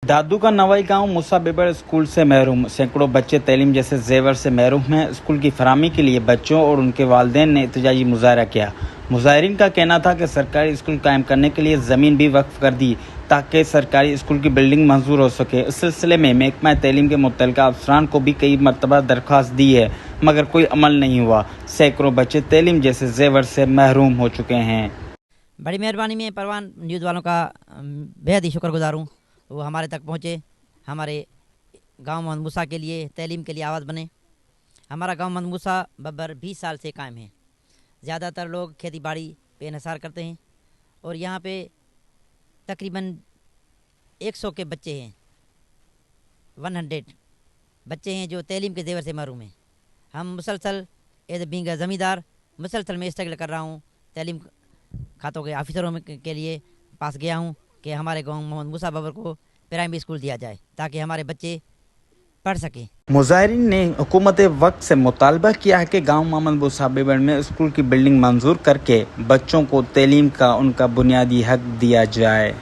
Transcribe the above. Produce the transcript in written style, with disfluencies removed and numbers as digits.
दादू का नवाई गांव मूसा बेबड़ स्कूल से महरूम। सैकड़ों बच्चे तालीम जैसे जेवर से महरूम हैं। स्कूल की फराहमी के लिए बच्चों और उनके वालिदैन ने एहतजाजी मुजाहरा किया। मुजाहिरीन का कहना था कि सरकारी स्कूल कायम करने के लिए ज़मीन भी वक्फ कर दी ताकि सरकारी स्कूल की बिल्डिंग मंजूर हो सके। इस सिलसिले में महकमा तालीम के मुतल्लिका अफसरान को भी कई मरतबा दरख्वास्त दी है, मगर कोई अमल नहीं हुआ। सैकड़ों बच्चे तालीम जैसे जेवर से महरूम हो चुके हैं। बड़ी मेहरबानी में परवान न्यूज़ वालों का बेहद ही शुक्रगुजार हूँ। वो हमारे तक पहुँचे, हमारे गांव मोहम्मद मूसा के लिए तालीम के लिए आवाज़ बने। हमारा गांव मोहम्मद मूसा बब्बर 20 साल से कायम है। ज़्यादातर लोग खेती बाड़ी पे इन्हिसार करते हैं और यहाँ पे तकरीबन 100 के बच्चे हैं, 100 बच्चे हैं जो तालीम के जेवर से महरूम हैं। हम मुसलसल एज बीइंग ज़मींदार मुसलसल में स्ट्रगल कर रहा हूँ। तालीम खातों के ऑफिसरों के लिए पास गया हूँ कि हमारे गांव मोहम्मद मूसा बब्बर को प्राइमरी स्कूल दिया जाए ताकि हमारे बच्चे पढ़ सकें। मुजाहिरीन ने हुकूमत वक्त से मुतालबा किया है कि गांव मोहम्मद मूसा बेबड़ में स्कूल की बिल्डिंग मंजूर करके बच्चों को तालीम का उनका बुनियादी हक दिया जाए।